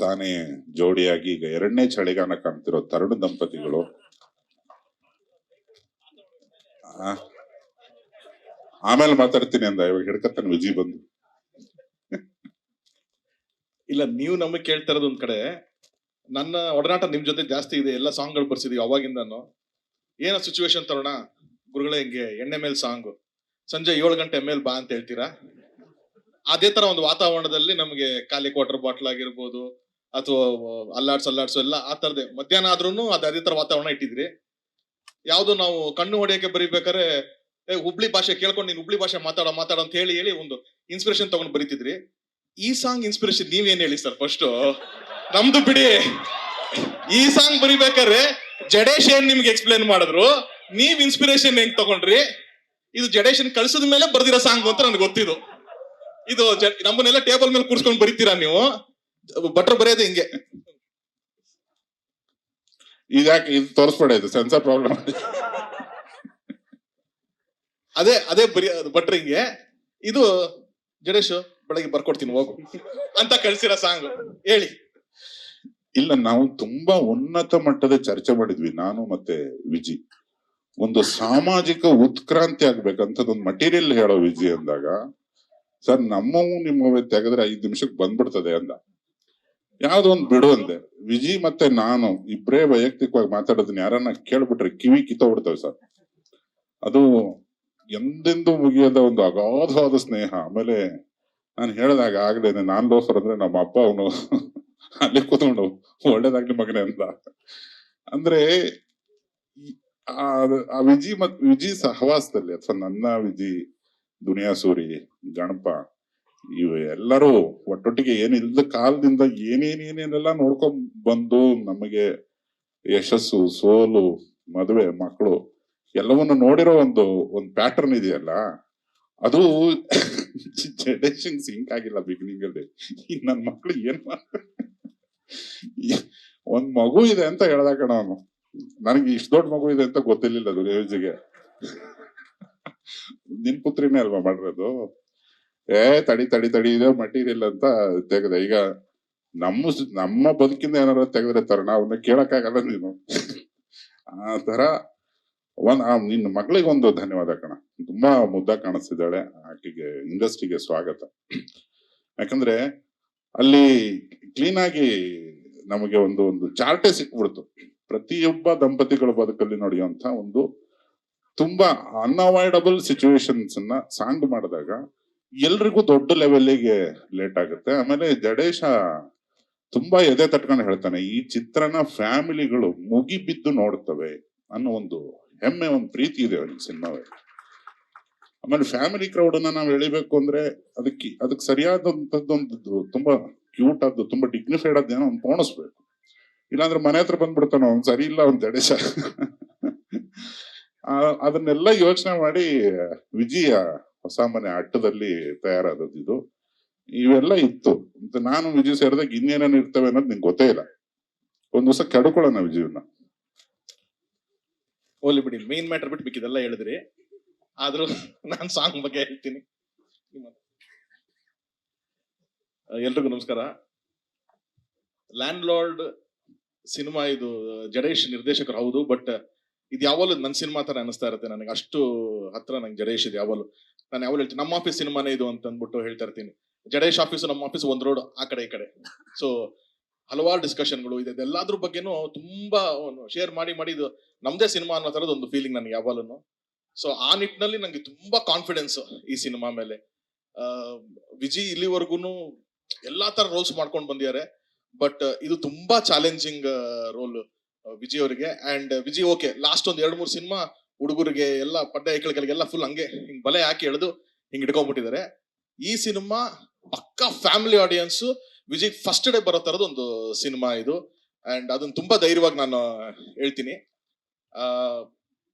ತಾನೇ ಜೋಡಿಯಾಗಿ ಈಗ 2ನೇ ಚಳಿಗಾನ ಕಾಣ್ತಿರೋ ತರುಣ ದಂಪತಿಗಳು. ಆಮೇಲೆ ಮಾತಾಡ್ತೀನಿ ಅಂದ, ಇವಾಗ ಹಿಡ್ಕತ್ತಾನೆ ವಿಜಿ ಬಂದು. ಇಲ್ಲ, ನೀವು ನಮಗೆ ಕೇಳ್ತಾ ಇರೋದು ಒಂದ್ ಕಡೆ, ನನ್ನ ಒಡನಾಟ ನಿಮ್ ಜೊತೆ ಜಾಸ್ತಿ ಇದೆ, ಎಲ್ಲ ಸಾಂಗ್ಗಳು ಬರ್ಸಿದೀವಿ ಅವಾಗಿಂದನು. ಏನೋ ಸಿಚುವೇಶನ್ ತರೋಣ ಗುರುಗಳೇ, ಹಿಂಗೆ ಎಣ್ಣೆ ಮೇಲೆ ಸಾಂಗ್ ಸಂಜೆ 7 ಗಂಟೆ ಮೇಲೆ ಬಾ ಅಂತ ಹೇಳ್ತೀರಾ. ಅದೇ ತರ ಒಂದು ವಾತಾವರಣದಲ್ಲಿ ನಮಗೆ ಖಾಲಿ ಕ್ವಾರ್ಟರ್ ಬಾಟ್ಲ್ ಆಗಿರ್ಬೋದು ಅಥವಾ ಅಲ್ಲಾಡ್ಸು ಎಲ್ಲ ಆ ತರದೇ ಮಧ್ಯಾಹ್ನ ಆದ್ರೂ ಅದೇ ತರ ವಾತಾವರಣ ಇಟ್ಟಿದ್ರಿ. ಯಾವ್ದು ನಾವು ಕಣ್ಣು ಹೊಡೆಯಕ್ಕೆ ಬರೀಬೇಕಾದ್ರೆ ಹುಬ್ಳಿ ಭಾಷೆ ಕೇಳ್ಕೊಂಡು ನೀನ್ ಹುಬ್ಳಿ ಭಾಷೆ ಮಾತಾಡೋ ಅಂತ ಹೇಳಿ ಒಂದು ಇನ್ಸ್ಪಿರೇಷನ್ ತಗೊಂಡು ಬರೀತಿದ್ರಿ. ಈ ಸಾಂಗ್ ಇನ್ಸ್ಪಿರೇಷನ್ ನೀವೇನ್ ಹೇಳಿ ಸರ್ ಫಸ್ಟ್? ನಮ್ದು ಬಿಡಿ, ಈ ಸಾಂಗ್ ಬರಿಬೇಕಾದ್ರೆ ಜಡೇಶ್ ಏನ್ ನಿಮ್ಗೆ ಎಕ್ಸ್ಪ್ಲೇನ್ ಮಾಡಿದ್ರು, ನೀವ್ ಇನ್ಸ್ಪಿರೇಷನ್ ಹೆಂಗ್ ತಗೊಂಡ್ರಿ? ಇದು ಜಡೇಶನ್ ಕಳ್ಸಿದ ಮೇಲೆ ಬರ್ದಿರೋ ಸಾಂಗ್ ಅಂತ ನನ್ಗೆ ಗೊತ್ತಿದ್ದು. ಇದು ನಮ್ಮನ್ನೆಲ್ಲ ಟೇಬಲ್ ಮೇಲೆ ಕೂರ್ಸ್ಕೊಂಡು ಬರೀತೀರಾ ನೀವು? ಭಟ್ರು ಬರೆಯೋದು ಹಿಂಗೆ. ಇದ್ಯಾಕೆ ಇದು ತೋರಿಸ್ಬೇಡ, ಇದು ಸೆನ್ಸರ್ ಪ್ರಾಬ್ಲಮ್. ಅದೇ ಭಟ್ರು ಹಿಂಗೆ, ಇದು ಜಡೇಶ್ ಬೆಳಗ್ಗೆ ಬರ್ಕೊಡ್ತೀನಿ ಹೋಗು ಅಂತ ಕಳ್ಸಿರೋ ಸಾಂಗ್ ಹೇಳಿ. ಇಲ್ಲ, ನಾವು ತುಂಬಾ ಉನ್ನತ ಮಟ್ಟದ ಚರ್ಚೆ ಮಾಡಿದ್ವಿ ನಾನು ಮತ್ತೆ ವಿಜಿ. ಒಂದು ಸಾಮಾಜಿಕ ಉತ್ಕ್ರಾಂತಿ ಆಗ್ಬೇಕಂತದೊಂದು ಮಟೀರಿಯಲ್ ಹೇಳೋ ವಿಜಿ ಅಂದಾಗ, ಸರ್ ನಮ್ಮವು ನಿಮ್ಮವೇ ತೆಗೆದ್ರೆ 5 ನಿಮಿಷಕ್ಕೆ ಬಂದ್ಬಿಡ್ತದೆ ಅಂದ. ಯಾವ್ದೋ ಒಂದು ಬಿಡು ಅಂದೆ. ವಿಜಿ ಮತ್ತೆ ನಾನು ಇಬ್ರೇ ವೈಯಕ್ತಿಕವಾಗಿ ಮಾತಾಡೋದನ್ನ ಯಾರನ್ನ ಕೇಳ್ಬಿಟ್ರೆ ಕಿವಿ ಕಿತ್ತೋಗ್ಬಿಡ್ತವೆ ಸರ್. ಅದು ಎಂದೆಂದು ಮುಗಿಯದ ಒಂದು ಅಗಾಧವಾದ ಸ್ನೇಹ. ಆಮೇಲೆ ನಾನು ಹೇಳ್ದಾಗ ಆಗ್ಲೇನೆ, ನಾನ್ ಲೋಫರ್ ಅಂದ್ರೆ ನಮ್ಮ ಅಪ್ಪ ಅವನು ಅಲ್ಲಿ ಕೂತ್ಕೊಂಡು ಒಳ್ಳೇದಾಗ್ಲಿ ಮಗನೆ ಅಂತ. ಅಂದ್ರೆ ಆ ವಿಜಿ ಸಹವಾಸದಲ್ಲಿ, ಅಥವಾ ನನ್ನ ವಿಜಿ, ದುನಿಯಾ ಸೂರಿ, ಗಣಪ, ಇವು ಎಲ್ಲರೂ ಒಟ್ಟೊಟ್ಟಿಗೆ ಏನಿಲ್ಲದ ಕಾಲದಿಂದ ಏನೇನೆಲ್ಲ ನೋಡ್ಕೊಂಡ್ ಬಂದು ನಮಗೆ ಯಶಸ್ಸು, ಸೋಲು, ಮದುವೆ, ಮಕ್ಕಳು ಎಲ್ಲವನ್ನು ನೋಡಿರೋ ಒಂದು ಪ್ಯಾಟರ್ನ್ ಇದೆಯಲ್ಲ, ಅದು ಜಡೇಶನ್ ಸಿಂಕ್ ಆಗಿಲ್ಲ ಬಿಗಿನಿಂಗ್ ಅಲ್ಲಿ. ನನ್ ಮಕ್ಳು ಏನ್ ಒಂದ್ ಮಗು ಇದೆ ಅಂತ ಹೇಳ್ದ ಕಣ ಅವನು. ನನಗೆ ಇಷ್ಟ ದೊಡ್ಡ ಮಗು ಇದೆ ಅಂತ ಗೊತ್ತಿರ್ಲಿಲ್ಲ ಅದು ರೇಜಿಗೆ. ನಿನ್ ಪುತ್ರಿನೇ ಅಲ್ವಾ ಮಾಡಿರೋದು? ತಡಿ ಇದೆ ಮಟೀರಿಯಲ್ ಅಂತ ತೆಗೆದ. ಈಗ ನಮ್ಮ ಬದುಕಿಂದ ಏನಾರ ತೆಗೆದ್ರೆ ತರ ಅವನ್ನ ಕೇಳಕ್ಕಾಗಲ್ಲ ನೀನು. ಆ ತರ ನಿನ್ನ ಮಗಳಿಗೆ ಒಂದು ಧನ್ಯವಾದ ಕಣ. ತುಂಬಾ ಮುದ್ದಾಗಿ ಕಾಣಿಸ್ತಿದ್ದಾಳೆ. ಆಕೆಗೆ ಇಂಡಸ್ಟ್ರಿಗೆ ಸ್ವಾಗತ. ಯಾಕಂದ್ರೆ ಅಲ್ಲಿ ಕ್ಲೀನ್ ಆಗಿ ನಮಗೆ ಒಂದು ಚಾರ್ಟೇ ಸಿಕ್ಬಿಡ್ತು. ಪ್ರತಿಯೊಬ್ಬ ದಂಪತಿಗಳ ಬದುಕಲ್ಲಿ ನಡೆಯುವಂತ ಒಂದು ತುಂಬಾ ಅನ್ಅವಾಯ್ಡಬಲ್ ಸಿಚುವೇಶನ್ಸ್ ಅನ್ನ ಸಾಂಗ್ ಮಾಡಿದಾಗ ಎಲ್ರಿಗೂ ದೊಡ್ಡ ಲೆವೆಲ್ಗೆ ಲೇಟ್ ಆಗುತ್ತೆ. ಆಮೇಲೆ ಜಡೇಶ ತುಂಬಾ ಎದೆ ತಟ್ಕೊಂಡು ಹೇಳ್ತಾನೆ, ಈ ಚಿತ್ರನ ಫ್ಯಾಮಿಲಿಗಳು ಮುಗಿ ಬಿದ್ದು ನೋಡ್ತವೆ ಅನ್ನೋ ಒಂದು ಹೆಮ್ಮೆ, ಒಂದು ಪ್ರೀತಿ ಇದೆ ಅವ್ನಿಗೆ ಸಿನಿಮಾವೇ. ಆಮೇಲೆ ಫ್ಯಾಮಿಲಿ ಕ್ರೌಡ್ ಅನ್ನ ನಾವು ಎಳಿಬೇಕು ಅಂದ್ರೆ ಅದಕ್ಕೆ ಸರಿಯಾದಂತದ್ದೊಂದು ತುಂಬಾ ಕ್ಯೂಟ್ ಆದ್ದು, ತುಂಬಾ ಡಿಗ್ನಿಫೈಡ್ ಆದ ಏನೋ ಒಂದು ಪೋಣಿಸ್ಬೇಕು. ಇಲ್ಲಾಂದ್ರೆ ಮನೆ ಹತ್ರ ಬಂದ್ಬಿಡ್ತಾನ ಅವ್ನು, ಸರಿ ಇಲ್ಲ ಅವ್ನು ಜಡೇಶ. ಅದನ್ನೆಲ್ಲ ಯೋಚನೆ ಮಾಡಿ ವಿಜಯ ಹೊಸ ಮನೆ ಅಟ್ಟದಲ್ಲಿ ತಯಾರಾದದ್ದು ಇದು. ಇವೆಲ್ಲ ಇತ್ತು. ನಾನು ವಿಜಯ್ ಸೇರಿದಾಗ ಇನ್ನೇನೇನು ಇರ್ತವೆ ಅನ್ನೋದು ನಿಂಗೆ ಗೊತ್ತೇ ಇಲ್ಲ. ಒಂದ್ ದಿವಸ ಕೆಡ್ಕೊಳ್ಳೋಣ ವಿಜಯನ್ನ. ಹೋಗ್ಲಿ ಬಿಡಿ, ಮೇನ್ ಮ್ಯಾಟರ್ ಬಿಟ್ಟು ಬೇಕಿದೆಲ್ಲ ಹೇಳಿದ್ರಿ. ಆದ್ರೂ ನಾನ್ ಸಾಂಗ್ ಬಗ್ಗೆ ಹೇಳ್ತೀನಿ. ಎಲ್ರಿಗೂ ನಮಸ್ಕಾರ. ಲ್ಯಾಂಡ್ ಲಾರ್ಡ್ ಸಿನಿಮಾ ಇದು ಜಡೇಶ್ ನಿರ್ದೇಶಕರು ಹೌದು, ಬಟ್ ಇದು ಯಾವಾಗಲೂ ನನ್ನ ಸಿನಿಮಾ ತರ ಅನಿಸ್ತಾ ಇರುತ್ತೆ ನನಗೆ. ಅಷ್ಟು ಹತ್ರ ನಂಗೆ ಜಡೇಶ್ ಇದು ಯಾವಾಗಲೂ. ನಾನು ಯಾವಾಗಲೂ ಹೇಳ್ತೀನಿ, ನಮ್ಮ ಆಫೀಸ್ ಸಿನಿಮಾನೇ ಇದು ಅಂತ ಅಂದ್ಬಿಟ್ಟು ಹೇಳ್ತಾ ಇರ್ತೀನಿ. ಜಡೇಶ್ ಆಫೀಸು ನಮ್ಮ ಆಫೀಸ್ ಒಂದ್ ರೋಡ್ ಆ ಕಡೆ ಈ ಕಡೆ. ಸೊ ಹಲವಾರು ಡಿಸ್ಕಷನ್ಗಳು ಇದೆ, ಎಲ್ಲಾದ್ರ ಬಗ್ಗೆನೂ ತುಂಬಾ ಶೇರ್ ಮಾಡಿ ಇದು ನಮ್ದೇ ಸಿನಿಮಾ ಅನ್ನೋ ತರದ ಒಂದು ಫೀಲಿಂಗ್ ನನಗೆ ಯಾವಾಗಲೂ. ಸೊ ಆ ನಿಟ್ಟಿನಲ್ಲಿ ನಂಗೆ ತುಂಬಾ ಕಾನ್ಫಿಡೆನ್ಸ್ ಈ ಸಿನಿಮಾ ಮೇಲೆ. ವಿಜಿ ಇಲ್ಲಿವರೆಗೂ ಎಲ್ಲಾ ತರ ರೋಲ್ಸ್ ಮಾಡ್ಕೊಂಡು ಬಂದಿದ್ದಾರೆ, ಬಟ್ ಇದು ತುಂಬಾ ಚಾಲೆಂಜಿಂಗ್ ರೋಲ್ ವಿಜಯ್ ಅವರಿಗೆ. ಅಂಡ್ ವಿಜಯ್ ಓಕೆ, ಲಾಸ್ಟ್ ಒಂದ್ 2-3 ಸಿನಿಮಾ ಹುಡುಗರಿಗೆ ಎಲ್ಲ ಪಡ್ಡೆ ಐಕಳಿಗೆಲ್ಲ ಫುಲ್ ಹಂಗೆ ಹಿಂಗ್ ಬಲೆ ಹಾಕಿ ಎಳೆದು ಹಿಂಗ್ ಇಟ್ಕೊಂಡ್ಬಿಟ್ಟಿದ್ದಾರೆ. ಈ ಸಿನಿಮಾ ಪಕ್ಕಾ family audience, Vijay first day ಬರೋ ತರದ್ ಒಂದು ಸಿನಿಮಾ ಇದು. ಅಂಡ್ ಅದನ್ನ ತುಂಬಾ ಧೈರ್ಯವಾಗಿ ನಾನು ಹೇಳ್ತೀನಿ.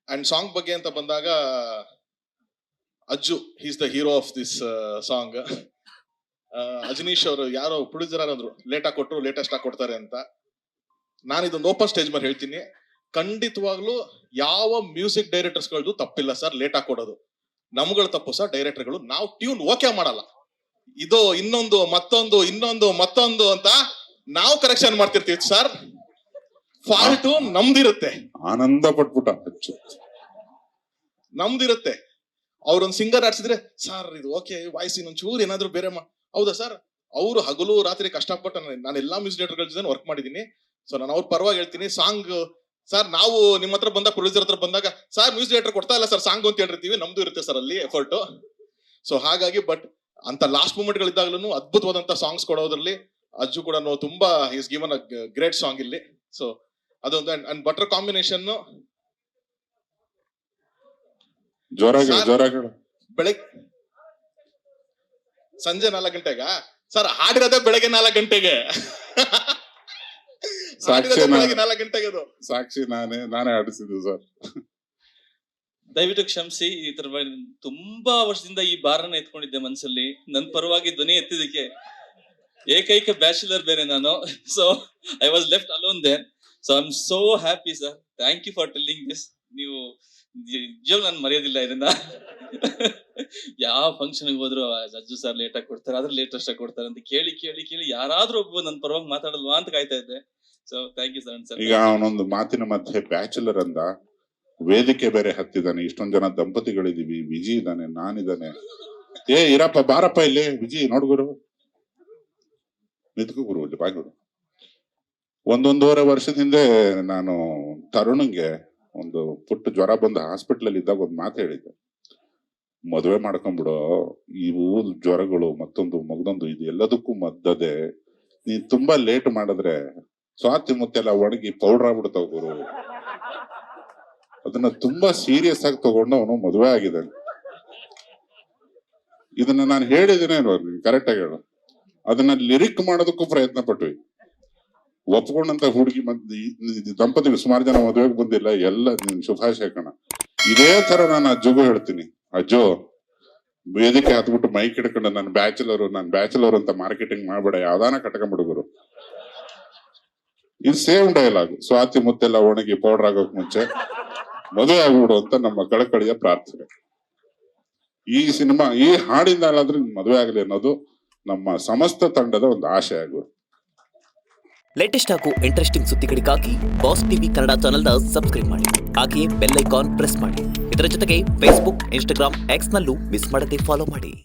ಅಂಡ್ ಸಾಂಗ್ ಬಗ್ಗೆ ಅಂತ ಬಂದಾಗ, Ajju is the hero of this song. Ajaneesh ಅವರು ಯಾರೋ ಪ್ರೊಡ್ಯೂಸರ್ ಅಂದ್ರು, ಲೇಟಾಗಿ ಕೊಟ್ಟರು ಲೇಟೆಸ್ಟ್ ಆಗಿ ಕೊಡ್ತಾರೆ ಅಂತ. ನಾನು ಇದೊಂದು ಓಪನ್ ಸ್ಟೇಜ್ ಮೇಲೆ ಹೇಳ್ತೀನಿ, ಖಂಡಿತವಾಗ್ಲೂ ಯಾವ ಮ್ಯೂಸಿಕ್ ಡೈರೆಕ್ಟರ್ಸ್ ಗಳದ್ದು ತಪ್ಪಿಲ್ಲ ಸರ್ ಲೇಟ್ ಆಗಿ ಕೊಡೋದು. ನಮ್ಗಳು ತಪ್ಪು ಸರ್ ಡೈರೆಕ್ಟರ್ಗಳು. ನಾವು ಟ್ಯೂನ್ ಓಕೆ ಮಾಡಲ್ಲ, ಇದು ಇನ್ನೊಂದು ಮತ್ತೊಂದು ಅಂತ ನಾವು ಕರೆಕ್ಷನ್ ಮಾಡ್ತಿರ್ತೀವಿ ಸರ್, ಫಾಲ್ಟು ನಮ್ದಿರುತ್ತೆ. ಆನಂದ ಪಟ್ಬಿಟ್ಟ ಅಚ್ಚು. ನಮ್ದಿರುತ್ತೆ. ಅವ್ರೊಂದ್ ಸಿಂಗರ್ ಆಡ್ಸಿದ್ರೆ ಸರ್ ಇದು ಓಕೆ ವಾಯ್ಸ್ ಇನ್ನೊಂಚೂರು ಏನಾದ್ರು ಬೇರೆ ಹೌದಾ ಸರ್, ಅವರು ಹಗಲು ರಾತ್ರಿ ಕಷ್ಟಪಟ್ಟು ನಾನು ಎಲ್ಲಾ ಮ್ಯೂಸಿಕ್ ಡೈರೆಕ್ಟರ್ ಜೊತೆ ವರ್ಕ್ ಮಾಡಿದೀನಿ. ಸೊ ನಾನು ಅವ್ರ ಪರವಾಗಿ ಹೇಳ್ತೀನಿ, ಸಾಂಗ್ ಸರ್ ನಾವು ನಿಮ್ಮ ಹತ್ರ ಬಂದಾಗ, ಪ್ರೊಡ್ಯೂಸರ್ ಹತ್ರ ಬಂದಾಗ ಸರ್ ಮ್ಯೂಸಿಕ್ ಡೈರೆಕ್ಟರ್ ಕೊಡ್ತಾ ಇಲ್ಲ ಸರ್ ಸಾಂಗ್ ಅಂತ ಹೇಳಿರ್ತೀವಿ, ನಮ್ದು ಇರುತ್ತೆ ಸರ್ ಅಲ್ಲಿ ಎಫರ್ಟ್. ಸೊ ಹಾಗಾಗಿ ಬಟ್ ಅಂತ ಲಾಸ್ಟ್ ಮೂಮೆಂಟ್ ಗಳಿದ್ದಾಗ್ಲೂ ಅದ್ಭುತವಾದಂತ ಸಾಂಗ್ಸ್ ಕೊಡೋದ್ರಲ್ಲಿ ಅಜ್ಜು ಕೂಡ ತುಂಬಾ is given a great song ಇಲ್ಲಿ. ಸೊ ಅದೊಂದು ಅಂಡ್ ಬಟರ್ ಕಾಂಬಿನೇಷನ್. ಜೋರಾಗಿ ಬೆಳಗ್ಗೆ ಸಂಜೆ 4 ಗಂಟೆಗ ಸರ್ ಹಾಡಿರೋದೇ ಬೆಳಗ್ಗೆ 4 ಗಂಟೆಗೆ. ಬೆಳಗ್ಗೆ 4 ಗಂಟೆಗೆ ಅದು ಸಾಕ್ಷಿ ನಾನೇ ಆಡಿಸಿದ್ದು ಸರ್. ದಯವಿಟ್ಟು ಕ್ಷಮಿಸಿ, ಈ ತರ ತುಂಬಾ ವರ್ಷದಿಂದ ಈ ಬಾರನ್ನ ಎತ್ಕೊಂಡಿದ್ದೆ ಮನಸ್ಸಲ್ಲಿ. ನನ್ ಪರವಾಗಿ ಧ್ವನಿ ಎತ್ತಿದಕ್ಕೆ ಏಕೈಕ ಬ್ಯಾಚುಲರ್ ಬೇರೆ ನಾನು. So I was left alone there. So I am so happy sir, thank you for telling this. ನೀವು ನಿಜವಾಗ್ಲೂ ನಾನು ಮರೆಯೋದಿಲ್ಲ ಇದನ್ನ. ಯಾವ ಫಂಕ್ಷನ್ ಹೋದ್ರು ಅಜ್ಜು ಸರ್ ಲೇಟ್ ಆಗಿ ಕೊಡ್ತಾರೆ, ಅದ್ರ ಲೇಟೆಸ್ಟ್ ಆಗಿ ಕೊಡ್ತಾರೆ ಅಂತ ಕೇಳಿ ಕೇಳಿ ಕೇಳಿ ಯಾರಾದ್ರೂ ಒಬ್ಬ ನನ್ನ ಪರವಾಗಿ ಮಾತಾಡಲ್ವಾ ಅಂತ ಕಾಯ್ತಾ ಇದ್ದೆ. So thank you sir. ಈಗ ಅವನೊಂದು ಮಾತಿನ ಮಧ್ಯೆ ಬ್ಯಾಚುಲರ್ ಅಂದ, ವೇದಿಕೆ ಬೇರೆ ಹತ್ತಿದಾನೆ, ಇಷ್ಟೊಂದ್ ಜನ ದಂಪತಿಗಳಿದೀವಿ, ವಿಜಿ ಇದ್ದಾನೆ, ನಾನಿದ್ದಾನೆ. ಇರಪ್ಪ ಬಾರಪ್ಪ ಇಲ್ಲಿ ವಿಜಿ ನೋಡ್ಗುರು, ನಿತ್ಕೋ ಗುರು ಇಲ್ಲಿ ಬಾಗುರು. 1.5 ವರ್ಷದ ಹಿಂದೆ ನಾನು ತರುಣಂಗೆ ಒಂದು ಪುಟ್ಟ ಜ್ವರ ಬಂದು ಹಾಸ್ಪಿಟಲ್ ಅಲ್ಲಿ ಇದ್ದಾಗ ಒಂದು ಮಾತು ಹೇಳಿದ್ದೆ, ಮದುವೆ ಮಾಡ್ಕೊಂಡ್ಬಿಡೋ, ಇವು ಜ್ವರಗಳು ಮತ್ತೊಂದು ಮಗದೊಂದು ಇದು ಎಲ್ಲದಕ್ಕೂ ಮದ್ದದೆ, ನೀನ್ ತುಂಬಾ ಲೇಟ್ ಮಾಡಿದ್ರೆ ಸ್ವಾತಿ ಮುತ್ತೆಲ್ಲ ಒಣಗಿ ಪೌಡರ್ ಆಗ್ಬಿಡ್ತಾವ ಗುರು. ಅದನ್ನ ತುಂಬಾ ಸೀರಿಯಸ್ ಆಗಿ ತಗೊಂಡು ಅವನು ಮದುವೆ ಆಗಿದ್ದಾನೆ. ಇದನ್ನ ನಾನು ಹೇಳಿದ್ದೇನೆ ಕರೆಕ್ಟ್ ಆಗಿ ಹೇಳು. ಅದನ್ನ ಲಿರಿಕ್ ಮಾಡೋದಕ್ಕೂ ಪ್ರಯತ್ನ ಪಟ್ವಿ. ಒಪ್ಕೊಂಡಂತ ಹುಡುಗಿ ದಂಪತಿಗಳು ಸುಮಾರು ಜನ ಮದುವೆಗೆ ಬಂದಿಲ್ಲ, ಎಲ್ಲ ಶುಭಾಶಯ ಕಣ. ಇದೇ ತರ ನಾನು ಅಜ್ಜಗೂ ಹೇಳ್ತೀನಿ, ಅಜ್ಜೋ ವೇದಿಕೆ ಹತ್ಬಿಟ್ಟು ಮೈಕ್ ಹಿಡ್ಕೊಂಡು ನಾನು ಬ್ಯಾಚುಲರ್ ಅಂತ ಮಾರ್ಕೆಟಿಂಗ್ ಮಾಡ್ಬೇಡ, ಯಾವ್ದಾನ ಕಟ್ಕೊಂಡ್ಬಿಡುಗರು. ಇದು ಸೇಮ್ ಡೈಲಾಗ್. ಸ್ವಾತಿ ಮುತ್ತೆಲ್ಲ ಒಣಗಿ ಪೌಡರ್ ಆಗೋಕ್ ಮುಂಚೆ ಮದುವೆ ಆಗ್ಬಿಡು ಅಂತ ನಮ್ಮ ಕಳಕಳಿಯ ಪ್ರಾರ್ಥನೆ. ಈ ಸಿನಿಮಾ ಈ ಹಾಡಿಂದಾದ್ರೂ ಮದುವೆ ಆಗಲಿ ಅನ್ನೋದು ನಮ್ಮ ಸಮಸ್ತ ತಂಡದ ಒಂದು ಆಶೆ ಆಗುವುದು. ಲೇಟೆಸ್ಟ್ ಹಾಗೂ ಇಂಟ್ರೆಸ್ಟಿಂಗ್ ಸುದ್ದಿಗಳಿಗಾಗಿ ಬಾಸ್ ಟಿವಿ ಕನ್ನಡ ಚಾನೆಲ್ನ ಸಬ್ಸ್ಕ್ರೈಬ್ ಮಾಡಿ. ಹಾಗೆಯೇ ಬೆಲ್ ಐಕಾನ್ ಪ್ರೆಸ್ ಮಾಡಿ. ಇದರ ಜೊತೆಗೆ ಫೇಸ್ಬುಕ್, ಇನ್ಸ್ಟಾಗ್ರಾಮ್, ಎಕ್ಸ್ನಲ್ಲೂ ಮಿಸ್ ಮಾಡದೆ ಫಾಲೋ ಮಾಡಿ.